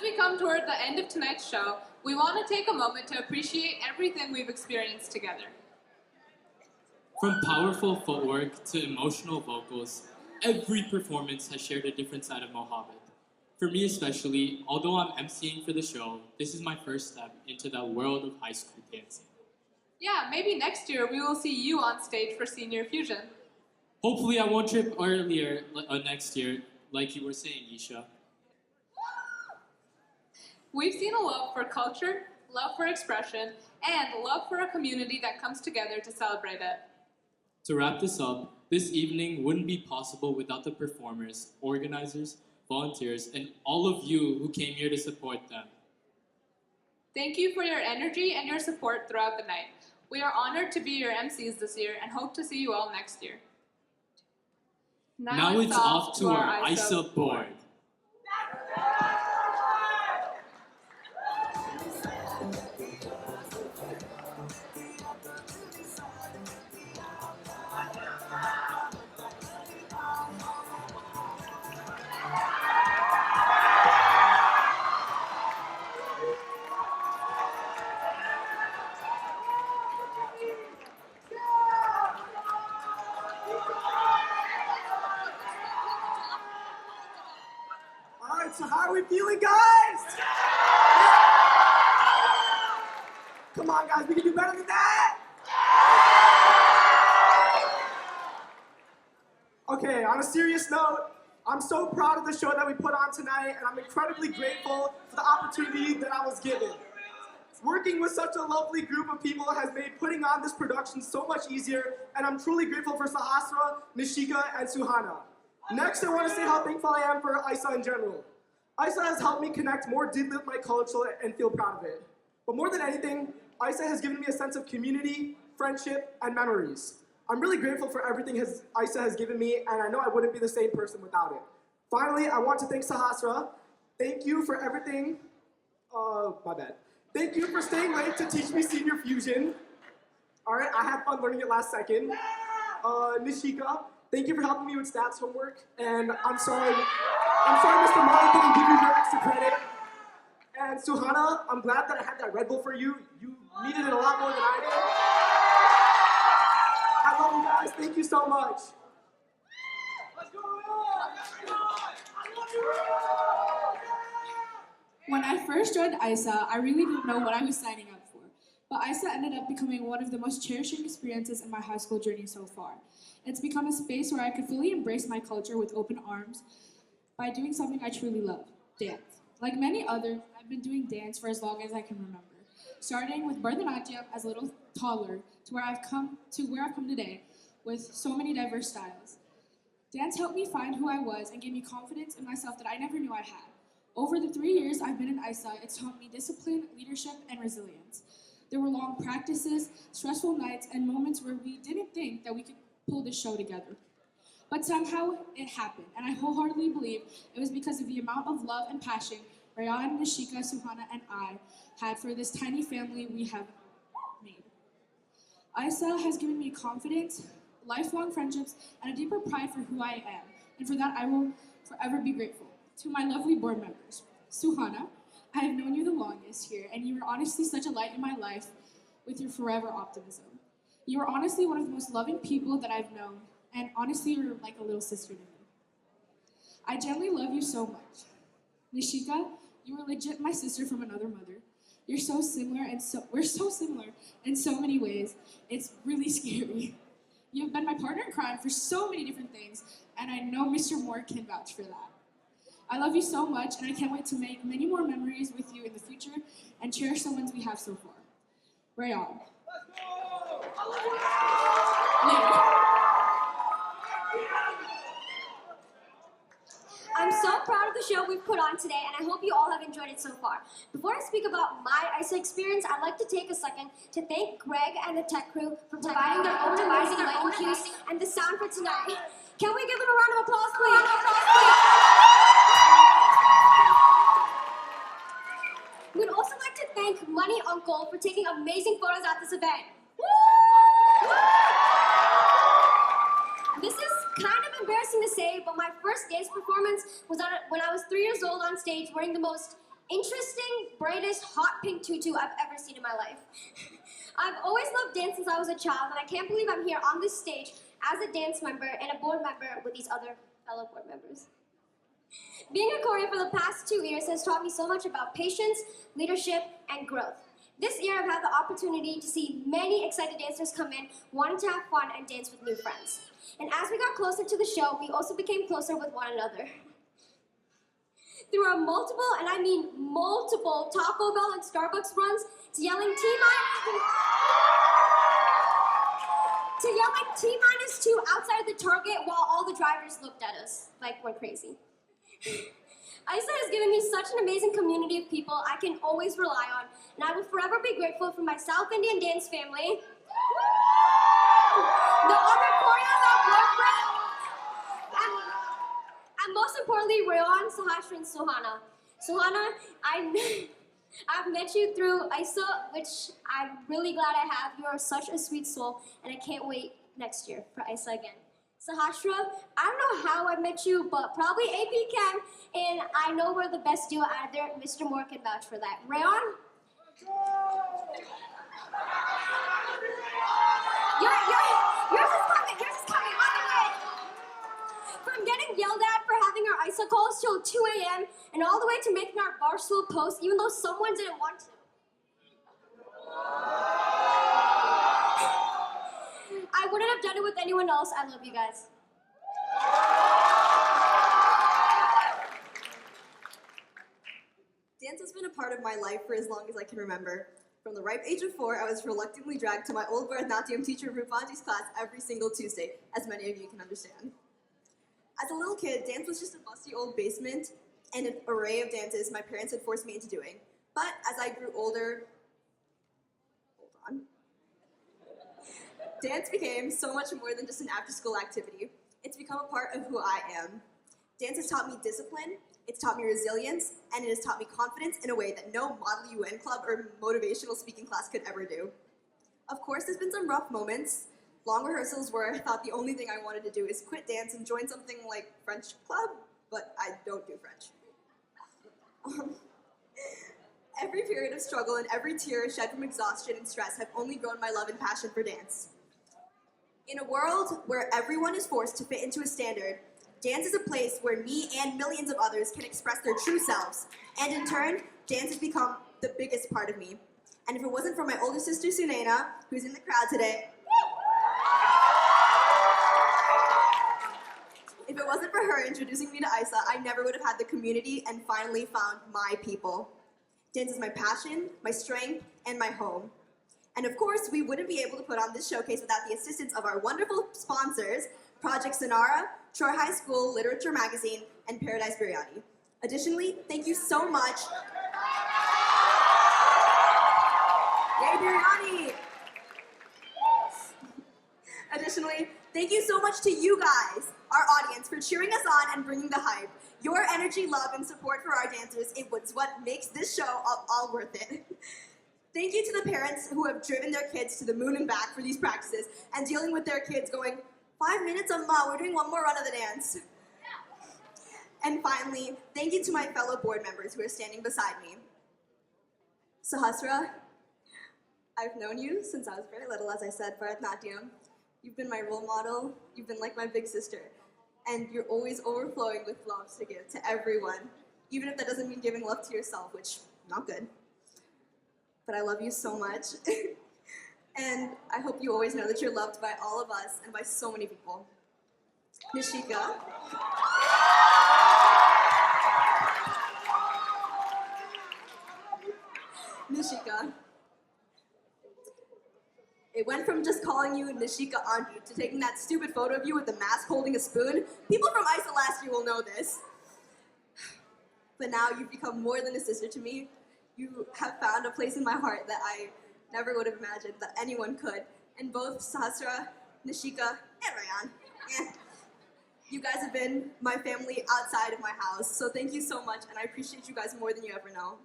As we come toward the end of tonight's show, we want to take a moment to appreciate everything we've experienced together. From powerful footwork to emotional vocals, every performance has shared a different side of Mohammed. For me especially, although I'm emceeing for the show, this is my first step into that world of high school dancing. Yeah, maybe next year we will see you on stage for Senior Fusion. Hopefully I won't trip earlier next year, like you were saying, Isha. We've seen a love for culture, love for expression, and love for a community that comes together to celebrate it. To wrap this up, this evening wouldn't be possible without the performers, organizers, volunteers, and all of you who came here to support them. Thank you for your energy and your support throughout the night. We are honored to be your MCs this year and hope to see you all next year. Now it's off to our ISA board. So how are we feeling, guys? Come on, guys, we can do better than that. Okay, on a serious note, I'm so proud of the show that we put on tonight, and I'm incredibly grateful for the opportunity that I was given. Working with such a lovely group of people has made putting on this production so much easier, and I'm truly grateful for Sahasra, Nishika, and Suhana. Next, I want to say how thankful I am for ISA in general. ISA has helped me connect more deeply with my culture and feel proud of it. But more than anything, ISA has given me a sense of community, friendship, and memories. I'm really grateful for everything ISA has given me, and I know I wouldn't be the same person without it. Finally, I want to thank Sahasra. Thank you for everything. My bad. Thank you for staying late to teach me Senior Fusion. All right, I had fun learning it last second. Nishika, thank you for helping me with stats homework, and I'm sorry Mr. Molly couldn't give you your extra credit. And Suhana, I'm glad that I had that Red Bull for you. You needed it a lot more than I did. I love you guys. Thank you so much. Let's go! When I first joined ISA, I really didn't know what I was signing up for. But ISA ended up becoming one of the most cherishing experiences in my high school journey so far. It's become a space where I could fully embrace my culture with open arms by doing something I truly love, dance. Like many others, I've been doing dance for as long as I can remember, starting with Bharatanatyam as a little toddler to where I've come today with so many diverse styles. Dance helped me find who I was and gave me confidence in myself that I never knew I had. Over the 3 years I've been in ISA, it's taught me discipline, leadership, and resilience. There were long practices, stressful nights, and moments where we didn't think that we could pull this show together. But somehow it happened, and I wholeheartedly believe it was because of the amount of love and passion Rayan, Nishika, Suhana, and I had for this tiny family we have made. ISA has given me confidence, lifelong friendships, and a deeper pride for who I am, and for that I will forever be grateful. To my lovely board members, Suhana, I have known you the longest here, and you are honestly such a light in my life with your forever optimism. You are honestly one of the most loving people that I've known, and honestly, you're like a little sister to me. I genuinely love you so much. Nishika, you are legit my sister from another mother. You're so similar, and we're so similar in so many ways. It's really scary. You've been my partner in crime for so many different things, and I know Mr. Moore can vouch for that. I love you so much, and I can't wait to make many more memories with you in the future and cherish the ones we have so far. Rayon. I'm so proud of the show we've put on today, and I hope you all have enjoyed it so far. Before I speak about my ISA experience, I'd like to take a second to thank Greg and the tech crew for providing their own amazing lighting cues and the sound for tonight. Can we give them a round of applause, please? We'd also like to thank Money Uncle for taking amazing photos at this event. This is kind of embarrassing to say, but my first dance performance was when I was 3 years old on stage wearing the most interesting, brightest, hot pink tutu I've ever seen in my life. I've always loved dance since I was a child, and I can't believe I'm here on this stage as a dance member and a board member with these other fellow board members. Being a choreo for the past 2 years has taught me so much about patience, leadership, and growth. This year, I've had the opportunity to see many excited dancers come in, wanting to have fun and dance with new friends. And as we got closer to the show, we also became closer with one another. Through our multiple, and I mean multiple, Taco Bell and Starbucks runs, to yelling T-2 outside the Target while all the drivers looked at us like we're crazy. ISA has given me such an amazing community of people I can always rely on, and I will forever be grateful for my South Indian dance family, the other choreos I've worked with, and most importantly, Rayon, Sahasra, and Suhana. Suhana, I've met you through ISA, which I'm really glad I have. You are such a sweet soul, and I can't wait next year for ISA again. Sahasra, I don't know how I met you, but probably AP Chem, and I know we're the best duo out there. Mr. Moore can vouch for that. Rayon? Yours is coming, on the way. From getting yelled at for having our ISA calls till 2 a.m. and all the way to making our Barstool post even though someone didn't want to. I wouldn't have done it with anyone else. I love you guys. Dance has been a part of my life for as long as I can remember. From the ripe age of 4, I was reluctantly dragged to my old Bharatanatyam teacher Rupanji's class every single Tuesday, as many of you can understand. As a little kid, dance was just a musty old basement and an array of dances my parents had forced me into doing. But as I grew older, dance became so much more than just an after-school activity. It's become a part of who I am. Dance has taught me discipline, it's taught me resilience, and it has taught me confidence in a way that no Model UN club or motivational speaking class could ever do. Of course, there's been some rough moments, long rehearsals where I thought the only thing I wanted to do is quit dance and join something like French club, but I don't do French. Every period of struggle and every tear shed from exhaustion and stress have only grown my love and passion for dance. In a world where everyone is forced to fit into a standard, dance is a place where me and millions of others can express their true selves. And in turn, dance has become the biggest part of me. And if it wasn't for my older sister, Sunaina, who's in the crowd today, if it wasn't for her introducing me to ISA, I never would have had the community and finally found my people. Dance is my passion, my strength, and my home. And of course, we wouldn't be able to put on this showcase without the assistance of our wonderful sponsors, Project Sonara, Troy High School Literature Magazine, and Paradise Biryani. Additionally, thank you so much. Yay, biryani! Additionally, thank you so much to you guys, our audience, for cheering us on and bringing the hype. Your energy, love, and support for our dancers is what makes this show all worth it. Thank you to the parents who have driven their kids to the moon and back for these practices and dealing with their kids going, 5 minutes, we're doing one more run of the dance. And finally, thank you to my fellow board members who are standing beside me. Sahasra, I've known you since I was very little, as I said, Bharatanatyam. You've been my role model, you've been like my big sister, and you're always overflowing with love to give to everyone, even if that doesn't mean giving love to yourself, which, not good. But I love you so much. And I hope you always know that you're loved by all of us and by so many people. Nishika. Nishika. It went from just calling you Nishika Auntie to taking that stupid photo of you with the mask holding a spoon. People from ISA last year will know this. But now you've become more than a sister to me. You have found a place in my heart that I never would have imagined that anyone could. And both Sahasra, Nishika, and Rayan, you guys have been my family outside of my house. So thank you so much, and I appreciate you guys more than you ever know.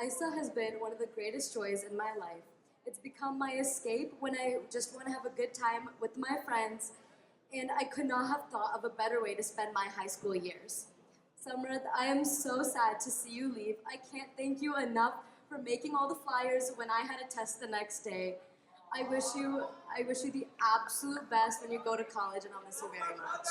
ISA has been one of the greatest joys in my life. It's become my escape when I just want to have a good time with my friends, and I could not have thought of a better way to spend my high school years. Samrat, I am so sad to see you leave. I can't thank you enough for making all the flyers when I had a test the next day. I wish you the absolute best when you go to college, and I'll miss you very much.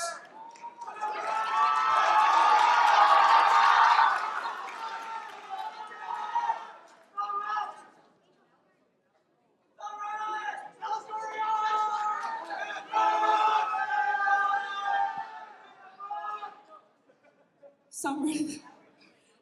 Samrit,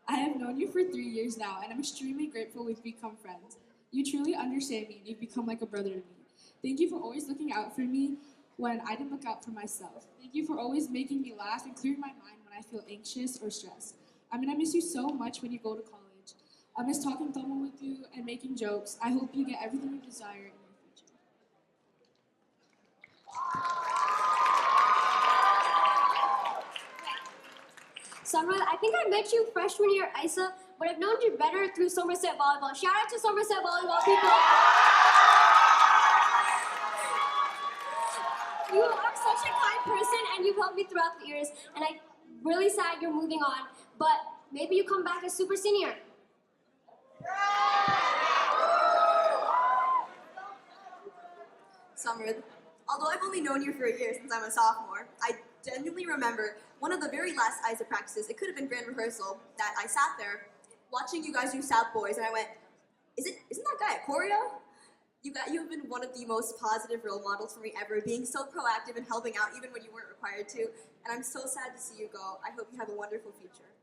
I have known you for 3 years now, and I'm extremely grateful we've become friends. You truly understand me, and you've become like a brother to me. Thank you for always looking out for me when I didn't look out for myself. Thank you for always making me laugh and clearing my mind when I feel anxious or stressed. I'm gonna miss you so much when you go to college. I'll miss talking Tamil with you and making jokes. I hope you get everything you desire in your future. Samrat, I think I met you freshman year at ISA, but I've known you better through Somerset Volleyball. Shout out to Somerset Volleyball people. You are such a kind person, and you've helped me throughout the years, and I'm really sad you're moving on, but maybe you come back as super senior. Samrid, although I've only known you for a year since I'm a sophomore, I genuinely remember one of the very last ISA practices, it could have been grand rehearsal, that I sat there watching you guys do South Boys, and I went, isn't that guy at choreo? You have been one of the most positive role models for me ever, being so proactive and helping out even when you weren't required to, and I'm so sad to see you go. I hope you have a wonderful future.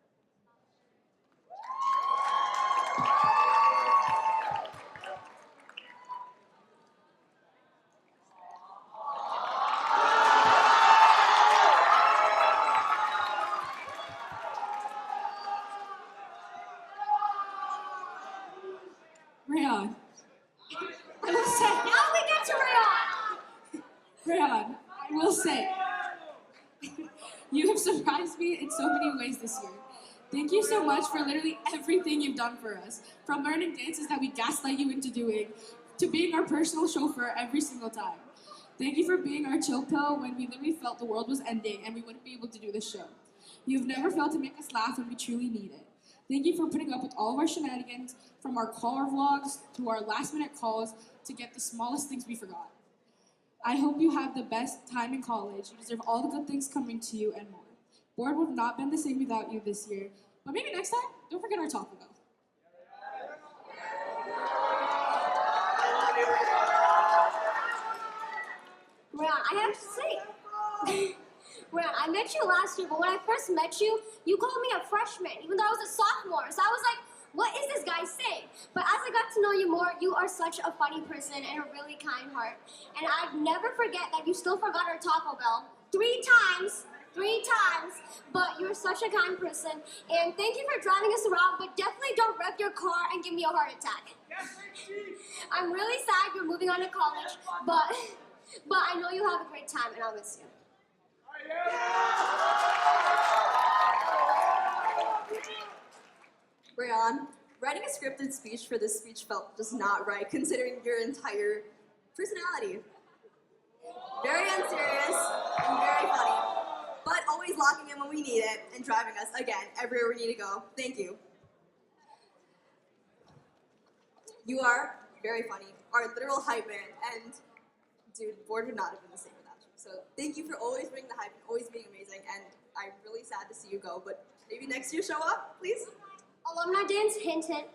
Rayon, I will say, Now we get to Rayon. Rayon, I will say, you have surprised me in so many ways this year. Thank you so much for literally everything you've done for us. From learning dances that we gaslight you into doing, to being our personal chauffeur every single time. Thank you for being our chill pill when we literally felt the world was ending and we wouldn't be able to do this show. You've never failed to make us laugh when we truly need it. Thank you for putting up with all of our shenanigans, from our car vlogs to our last-minute calls to get the smallest things we forgot. I hope you have the best time in college. You deserve all the good things coming to you and more. Board would have not been the same without you this year, but maybe next time, don't forget our Taco Bell. Rayon, I have to say, Rayon, I met you last year, but when I first met you, you called me a freshman, even though I was a sophomore. So I was like, what is this guy saying? But as I got to know you more, you are such a funny person and a really kind heart. And I'd never forget that you still forgot our Taco Bell 3 times, but you're such a kind person. And thank you for driving us around, but definitely don't wreck your car and give me a heart attack. I'm really sad you're moving on to college, but I know you'll have a great time and I'll miss you. Rayon, writing a scripted speech for this speech felt just not right, considering your entire personality. Very unserious and very funny, but always locking in when we need it and driving us, again, everywhere we need to go. Thank you. You are very funny, our literal hype man, and dude, board would not have been the same without you. So thank you for always bringing the hype and always being amazing, and I'm really sad to see you go, but maybe next year show up, please? Alumni dance, hint, hint.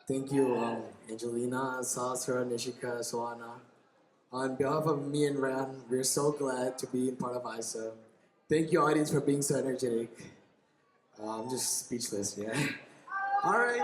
Thank you, Angelina, Sasra, Nishika, Soana. On behalf of me and Ran, we're so glad to be part of ISA. Thank you, audience, for being so energetic. I'm just speechless, yeah. All right.